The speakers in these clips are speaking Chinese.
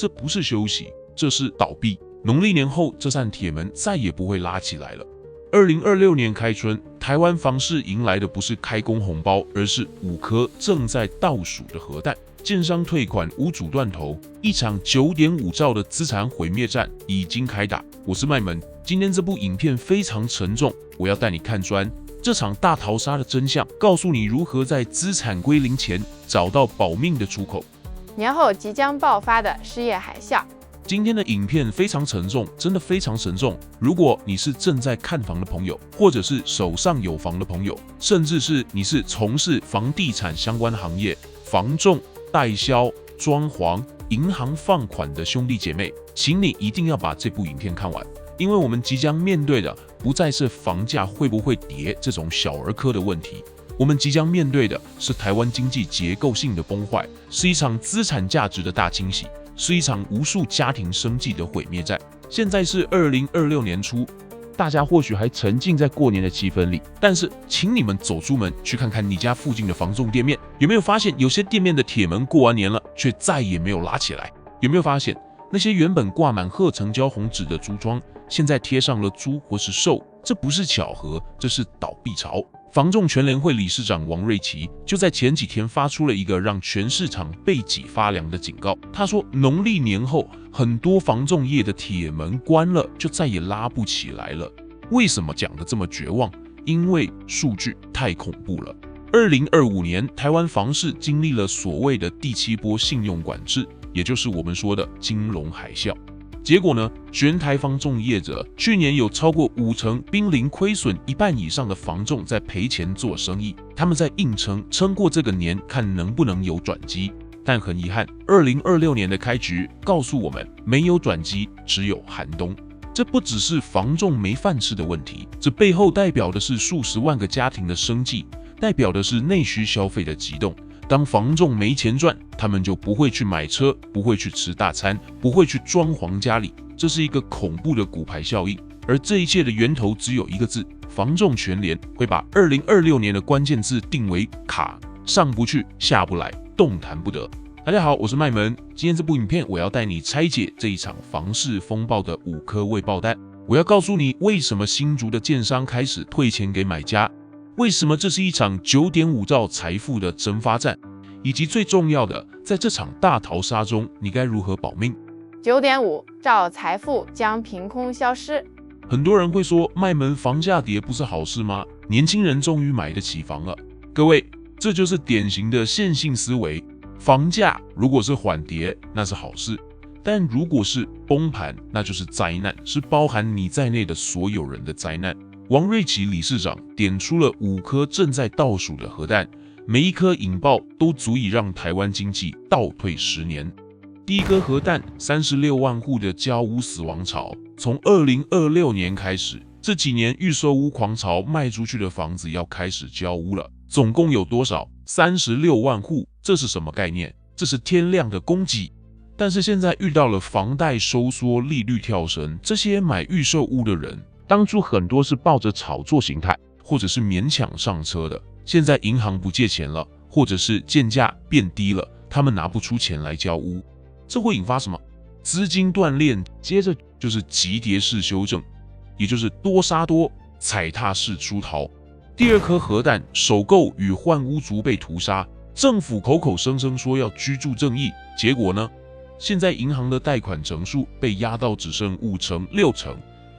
这不是休息，这是倒闭。农历年后，这扇铁门再也不会拉起来了。2026年开春，台湾房市迎来的不是开工红包，而是5颗正在倒数的核弹。建商退款无主断头，一场9.5兆的资产毁灭战已经开打。我是麦门，今天这部影片非常沉重，我要带你看穿这场大逃杀的真相，告诉你如何在资产归零前找到保命的出口。年后即将爆发的失业海啸。今天的影片非常沉重，真的非常沉重。如果你是正在看房的朋友，或者是手上有房的朋友，甚至是你是从事房地产相关行业、房仲、代销、装潢、银行放款的兄弟姐妹，请你一定要把这部影片看完，因为我们即将面对的不再是房价会不会跌这种小儿科的问题，我们即将面对的是台湾经济结构性的崩坏，是一场资产价值的大清洗，是一场无数家庭生计的毁灭战。现在是2026年初，大家或许还沉浸在过年的气氛里，但是请你们走出门去看看你家附近的房仲店面，有没有发现有些店面的铁门过完年了，却再也没有拉起来？有没有发现那些原本挂满褐橙胶红纸的橱窗，现在贴上了租或是售？这不是巧合，这是倒闭潮。房仲全联会理事长王瑞琪就在前几天发出了一个让全市场背脊发凉的警告。他说，农历年后很多房仲业的铁门关了，就再也拉不起来了。为什么讲得这么绝望？因为数据太恐怖了。2025年，台湾房市经历了所谓的第7波信用管制，也就是我们说的金融海啸。结果呢，全台房仲业者去年有超过50%濒临亏损，1半以上的房仲在赔钱做生意，他们在硬撑过这个年，看能不能有转机。但很遗憾，2026年的开局告诉我们，没有转机，只有寒冬。这不只是房仲没饭吃的问题，这背后代表的是数十万个家庭的生计，代表的是内需消费的急动。当房仲没钱赚，他们就不会去买车，不会去吃大餐，不会去装潢家里，这是一个恐怖的骨牌效应。而这一切的源头只有一个字：房仲全联会把2026年的关键字定为卡，上不去，下不来，动弹不得。大家好，我是麦门，今天这部影片我要带你拆解这一场房市风暴的5颗未爆弹。我要告诉你，为什么新竹的建商开始退钱给买家，为什么这是一场9.5兆财富的蒸发战，以及最重要的，在这场大逃杀中，你该如何保命。9.5兆财富将凭空消失。很多人会说，麦门房价跌不是好事吗？年轻人终于买得起房了。各位，这就是典型的线性思维。房价如果是缓跌，那是好事；但如果是崩盘，那就是灾难，是包含你在内的所有人的灾难。王瑞琪理事长点出了5颗正在倒数的核弹，每一颗引爆都足以让台湾经济倒退10年。第一颗核弹，36万户的交屋死亡潮，从2026年开始，这几年预售屋狂潮，卖出去的房子要开始交屋了。总共有多少？36万户，这是什么概念？这是天量的供给。但是现在遇到了房贷收缩、利率跳升，这些买预售屋的人，当初很多是抱着炒作心态，或者是勉强上车的。现在银行不借钱了，或者是建价变低了，他们拿不出钱来交屋，这会引发什么？资金断裂，接着就是急跌式修正，也就是多杀多，踩踏式出逃。第2颗核弹，首购与换屋族被屠杀，政府口口声声说要居住正义，结果呢？现在银行的贷款成数被压到只剩5成、6成。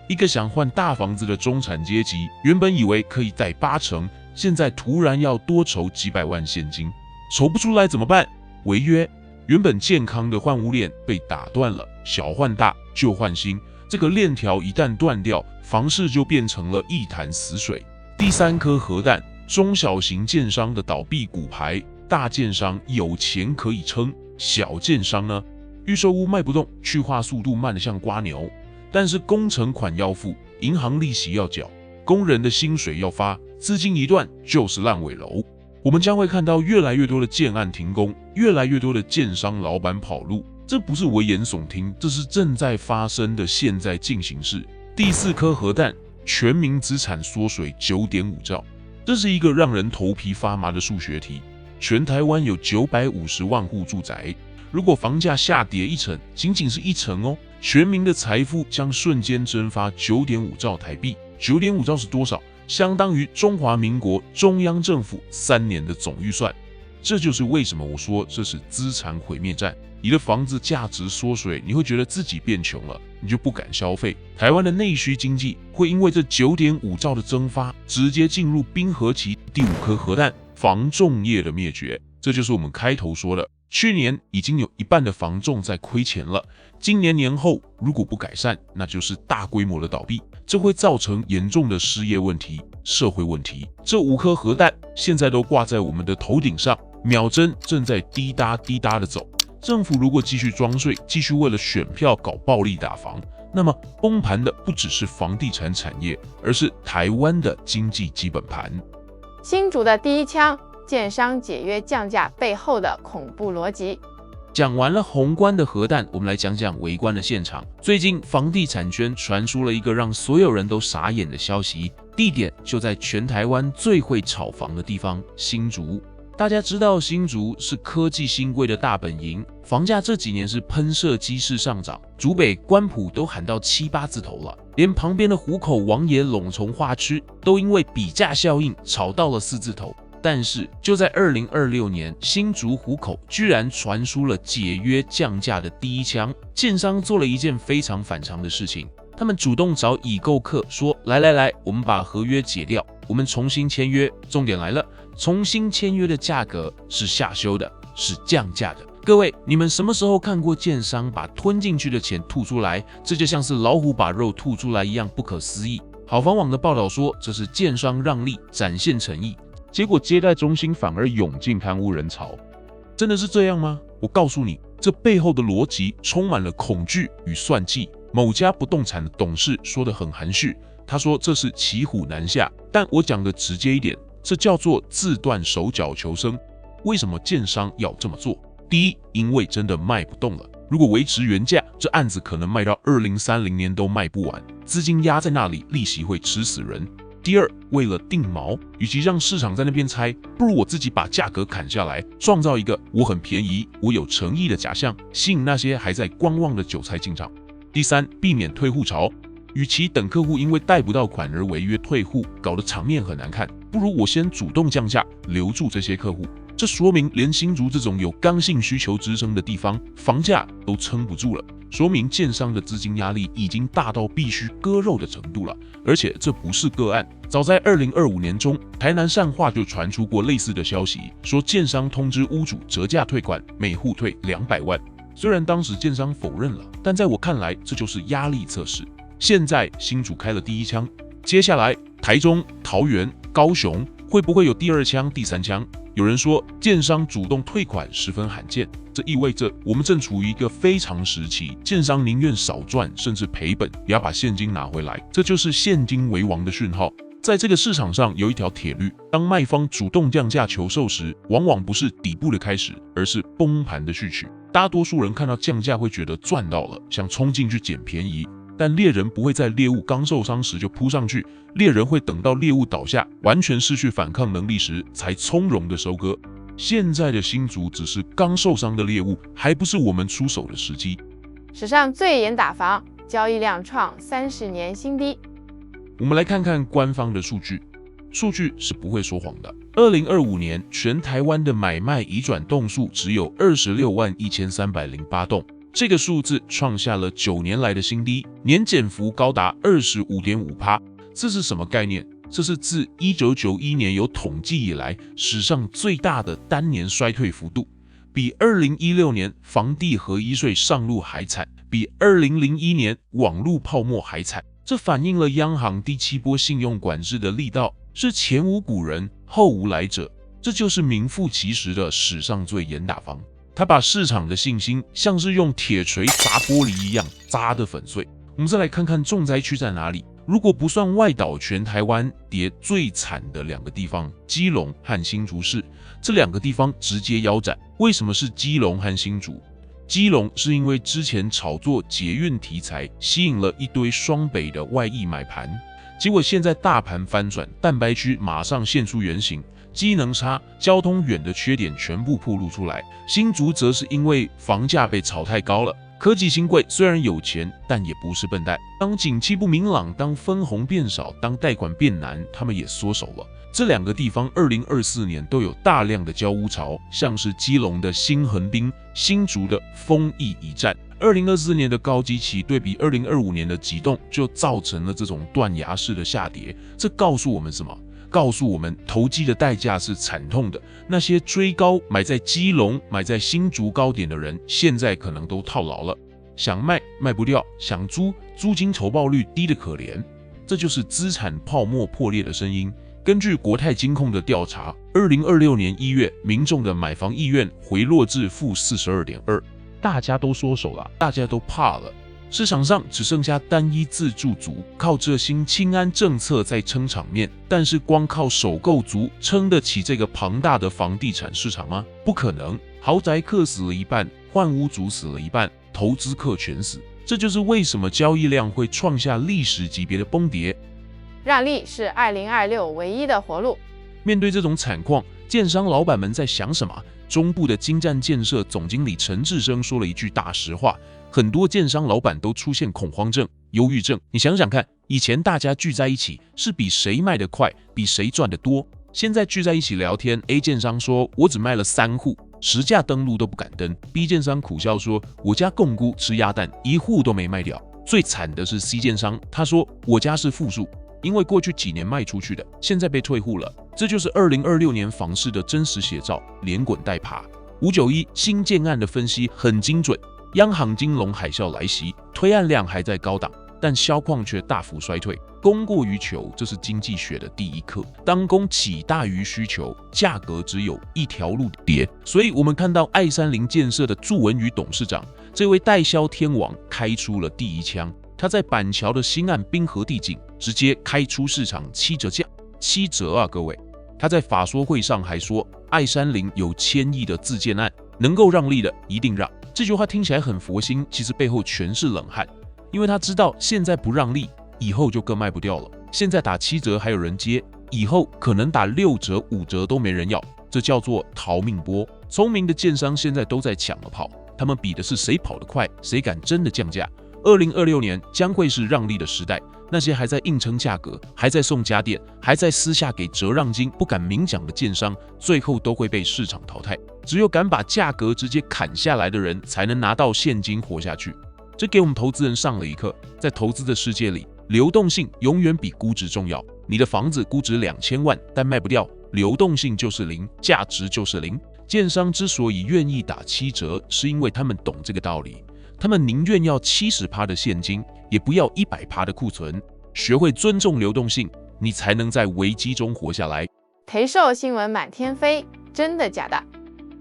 一个想换大房子的中产阶级，原本以为可以贷8成，现在突然要多筹几百万现金，筹不出来怎么办？违约。原本健康的换屋链被打断了，小换大，旧换新，这个链条一旦断掉，房市就变成了一潭死水。第3颗核弹，中小型建商的倒闭骨牌，大建商有钱可以撑，小建商呢？预售屋卖不动，去化速度慢得像蝸牛，但是工程款要付，银行利息要缴，工人的薪水要发，资金一断就是烂尾楼。我们将会看到越来越多的建案停工，越来越多的建商老板跑路，这不是危言耸听，这是正在发生的现在进行式。第4颗核弹，全民资产缩水9.5兆，这是一个让人头皮发麻的数学题。全台湾有950万户住宅，如果房价下跌1成，仅仅是1成哦，全民的财富将瞬间蒸发9.5兆台币。9.5兆是多少？相当于中华民国中央政府3年的总预算。这就是为什么我说这是资产毁灭战。你的房子价值缩水，你会觉得自己变穷了，你就不敢消费。台湾的内需经济会因为这9.5兆的蒸发，直接进入冰河期，第5颗核弹，房仲业的灭绝。这就是我们开头说的，去年已经有1半的房仲在亏钱了，今年年后如果不改善，那就是大规模的倒闭，这会造成严重的失业问题、社会问题。这5颗核弹现在都挂在我们的头顶上，秒针正在滴答滴答的走。政府如果继续装睡，继续为了选票搞暴力打房，那么崩盘的不只是房地产产业，而是台湾的经济基本盘。新竹的第一枪，建商解约降价背后的恐怖逻辑。讲完了宏观的核弹，我们来讲讲微观的现场。最近房地产圈传出了一个让所有人都傻眼的消息，地点就在全台湾最会炒房的地方——新竹。大家知道新竹是科技新贵的大本营，房价这几年是喷射机式上涨，竹北、关埔都喊到7、8字头了，连旁边的湖口、王爷、陇从化区都因为比价效应炒到了4字头。但是就在2026年，新竹湖口居然传出了解约降价的第一枪，建商做了一件非常反常的事情，他们主动找已购客说：来，我们把合约解掉，我们重新签约。重点来了，重新签约的价格是下修的，是降价的。各位，你们什么时候看过建商把吞进去的钱吐出来？这就像是老虎把肉吐出来一样不可思议。好房网的报道说，这是建商让利，展现诚意。结果接待中心反而涌进贪污人潮，真的是这样吗？我告诉你，这背后的逻辑充满了恐惧与算计。某家不动产的董事说得很含蓄，他说这是骑虎难下，但我讲的直接一点，这叫做自断手脚求生。为什么建商要这么做？第一，因为真的卖不动了。如果维持原价，这案子可能卖到2030年都卖不完，资金压在那里，利息会吃死人。第二，为了定锚，与其让市场在那边猜，不如我自己把价格砍下来，创造一个我很便宜、我有诚意的假象，吸引那些还在观望的韭菜进场。第三，避免退户潮，与其等客户因为贷不到款而违约退户，搞得场面很难看，不如我先主动降价，留住这些客户。这说明连新竹这种有刚性需求支撑的地方，房价都撑不住了，说明建商的资金压力已经大到必须割肉的程度了。而且这不是个案，早在2025年中，台南善化就传出过类似的消息，说建商通知屋主折价退款，每户退200万。虽然当时建商否认了，但在我看来，这就是压力测试。现在新竹开了第一枪，接下来台中、桃园、高雄会不会有第2枪、第3枪？有人说，建商主动退款十分罕见，这意味着我们正处于一个非常时期，建商宁愿少赚甚至赔本，也要把现金拿回来，这就是现金为王的讯号。在这个市场上有一条铁律，当卖方主动降价求售时，往往不是底部的开始，而是崩盘的序曲。大多数人看到降价会觉得赚到了，想冲进去捡便宜。但猎人不会在猎物刚受伤时就扑上去，猎人会等到猎物倒下，完全失去反抗能力时才从容的收割。现在的新竹只是刚受伤的猎物，还不是我们出手的时机。史上最严打房，交易量创30年新低。我们来看看官方的数据，数据是不会说谎的。2025年全台湾的买卖移转栋数只有261308栋。这个数字创下了9年来的新低，年减幅高达25.5%。这是什么概念？这是自1991年有统计以来史上最大的单年衰退幅度，比2016年房地合一税上路还惨，比2001年网络泡沫还惨。这反映了央行第7波信用管制的力道是前无古人后无来者，这就是名副其实的史上最严打房。他把市场的信心像是用铁锤砸玻璃一样砸得粉碎。我们再来看看重灾区在哪里。如果不算外岛，全台湾跌最惨的2个地方，基隆和新竹市，这2个地方直接腰斩。为什么是基隆和新竹？基隆是因为之前炒作捷运题材，吸引了一堆双北的外溢买盘，结果现在大盘翻转，蛋白区马上现出原形，机能差、交通远的缺点全部暴露出来。新竹则是因为房价被炒太高了。科技新贵虽然有钱，但也不是笨蛋。当景气不明朗，当分红变少，当贷款变难，他们也缩手了。这两个地方2024年都有大量的交屋潮，像是基隆的新横滨、新竹的丰益一站。2024年的高基期对比2025年的急冻，就造成了这种断崖式的下跌。这告诉我们什么？告诉我们投机的代价是惨痛的。那些追高买在基隆、买在新竹高点的人，现在可能都套牢了。想卖卖不掉，想租租金酬报率低得可怜。这就是资产泡沫破裂的声音。根据国泰金控的调查，2026年1月，民众的买房意愿回落至-42.2%，大家都缩手了，大家都怕了。市场上只剩下单一自住族，靠这新青安政策在撑场面，但是光靠首购族撑得起这个庞大的房地产市场吗？不可能，豪宅客死了一半，换屋族死了一半，投资客全死。这就是为什么交易量会创下历史级别的崩跌。让利是2026唯一的活路。面对这种惨况，建商老板们在想什么？中部的精湛建设总经理陈志生说了一句大实话：很多建商老板都出现恐慌症、忧郁症。你想想看，以前大家聚在一起是比谁卖得快，比谁赚得多。现在聚在一起聊天 ，A 建商说我只卖了3户，10价登录都不敢登。B 建商苦笑说我家共估吃鸭蛋，1户都没卖掉。最惨的是 C 建商，他说我家是负数，因为过去几年卖出去的，现在被退户了。这就是2026年房市的真实写照，连滚带爬。591新建案的分析很精准，央行金融海啸来袭，推案量还在高档，但销况却大幅衰退。供过于求，这是经济学的第一课。当供给大于需求，价格只有一条路跌。所以我们看到爱山林建设的祝文宇董事长，这位代销天王开出了第一枪。他在板桥的新岸滨河地景直接开出市场7折价，7折啊，各位！他在法说会上还说，爱山林有1000亿的自建案，能够让利的一定让。这句话听起来很佛心，其实背后全是冷汗，因为他知道现在不让利，以后就更卖不掉了。现在打7折还有人接，以后可能打6折、5折都没人要，这叫做逃命波。聪明的建商现在都在抢着跑，他们比的是谁跑得快，谁敢真的降价。2026年将会是让利的时代，那些还在硬撑价格、还在送家电、还在私下给折让金不敢明讲的建商，最后都会被市场淘汰。只有敢把价格直接砍下来的人，才能拿到现金活下去。这给我们投资人上了一课，在投资的世界里，流动性永远比估值重要。你的房子估值2000万，但卖不掉，流动性就是0，价值就是0。建商之所以愿意打7折，是因为他们懂这个道理。他们宁愿要70%的现金，也不要100%的库存。学会尊重流动性，你才能在危机中活下来。赔售新闻满天飞，真的假的？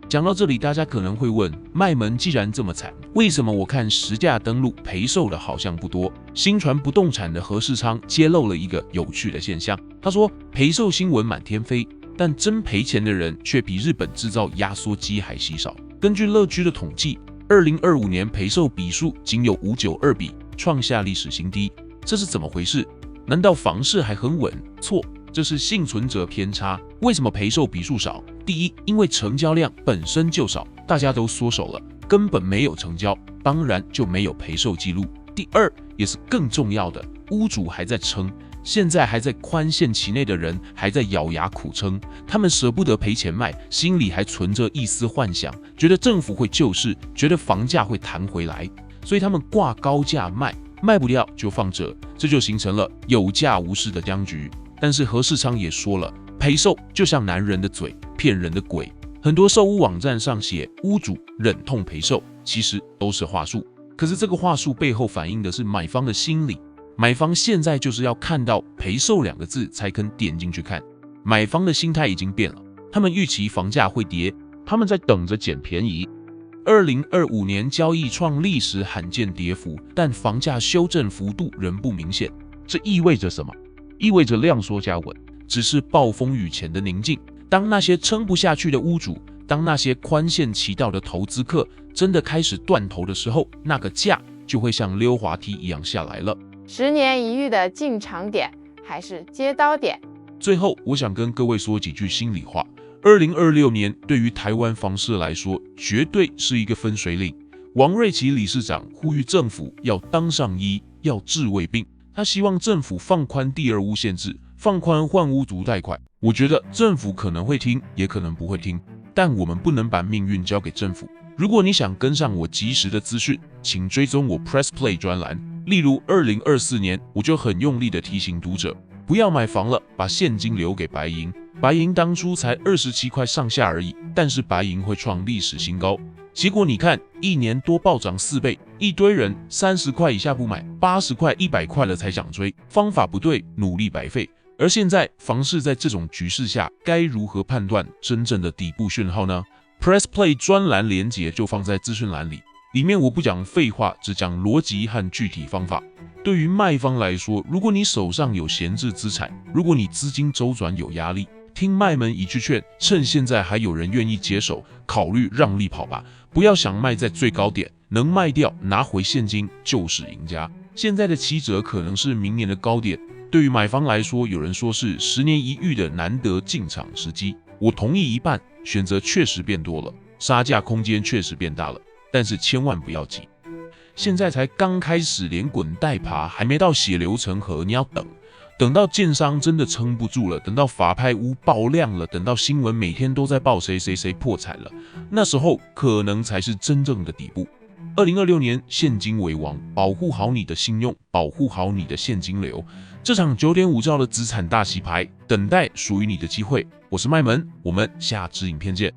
讲到这里，大家可能会问，卖门既然这么惨，为什么我看10价登录赔售的好像不多？新传不动产的何世昌揭露了一个有趣的现象，他说赔售新闻满天飞，但真赔钱的人却比日本制造压缩机还稀少。根据乐居的统计，2025年赔售比数仅有592比，创下历史新低。这是怎么回事？难道房市还很稳？错，这是幸存者偏差。为什么赔售比数少？第一，因为成交量本身就少，大家都缩手了，根本没有成交，当然就没有赔售记录。第二，也是更重要的，屋主还在撑。现在还在宽限期内的人还在咬牙苦撑，他们舍不得赔钱卖，心里还存着一丝幻想，觉得政府会救市，觉得房价会弹回来，所以他们挂高价卖，卖不掉就放着，这就形成了有价无市的僵局。但是何世昌也说了，赔售就像男人的嘴，骗人的鬼。很多售屋网站上写屋主忍痛赔售，其实都是话术。可是这个话术背后反映的是买方的心理。买方现在就是要看到赔售2个字才肯点进去看，买方的心态已经变了，他们预期房价会跌，他们在等着捡便宜。2025年交易创历史罕见跌幅，但房价修正幅度仍不明显，这意味着什么？意味着量缩加稳，只是暴风雨前的宁静。当那些撑不下去的屋主，当那些宽限期到的投资客真的开始断头的时候，那个价就会像溜滑梯一样下来了。10年一遇的进场点还是接刀点？最后，我想跟各位说几句心里话。2026年对于台湾房市来说，绝对是一个分水岭。王瑞琪理事长呼吁政府要当上医，要治未病。他希望政府放宽第二屋限制，放宽换屋族贷款。我觉得政府可能会听，也可能不会听，但我们不能把命运交给政府。如果你想跟上我及时的资讯，请追踪我 Press Play 专栏。例如2024年，我就很用力的提醒读者，不要买房了，把现金留给白银。白银当初才27块上下而已，但是白银会创历史新高。结果你看，1年多暴涨4倍，一堆人30块以下不买，80块、100块了才想追，方法不对，努力白费。而现在房市在这种局势下，该如何判断真正的底部讯号呢？ Press Play 专栏连结就放在资讯栏里，里面我不讲废话，只讲逻辑和具体方法。对于卖方来说，如果你手上有闲置资产，如果你资金周转有压力，听麦门一句劝，趁现在还有人愿意接手，考虑让利跑吧，不要想卖在最高点，能卖掉拿回现金就是赢家。现在的7折可能是明年的高点，对于买方来说，有人说是10年一遇的难得进场时机，我同意一半，选择确实变多了，杀价空间确实变大了，但是千万不要急，现在才刚开始，连滚带爬，还没到血流成河，你要等到建商真的撑不住了，等到法拍屋爆量了，等到新闻每天都在报谁破产了，那时候可能才是真正的底部。2026年现金为王，保护好你的信用，保护好你的现金流。这场9.5兆的资产大洗牌，等待属于你的机会。我是麦门，我们下支影片见。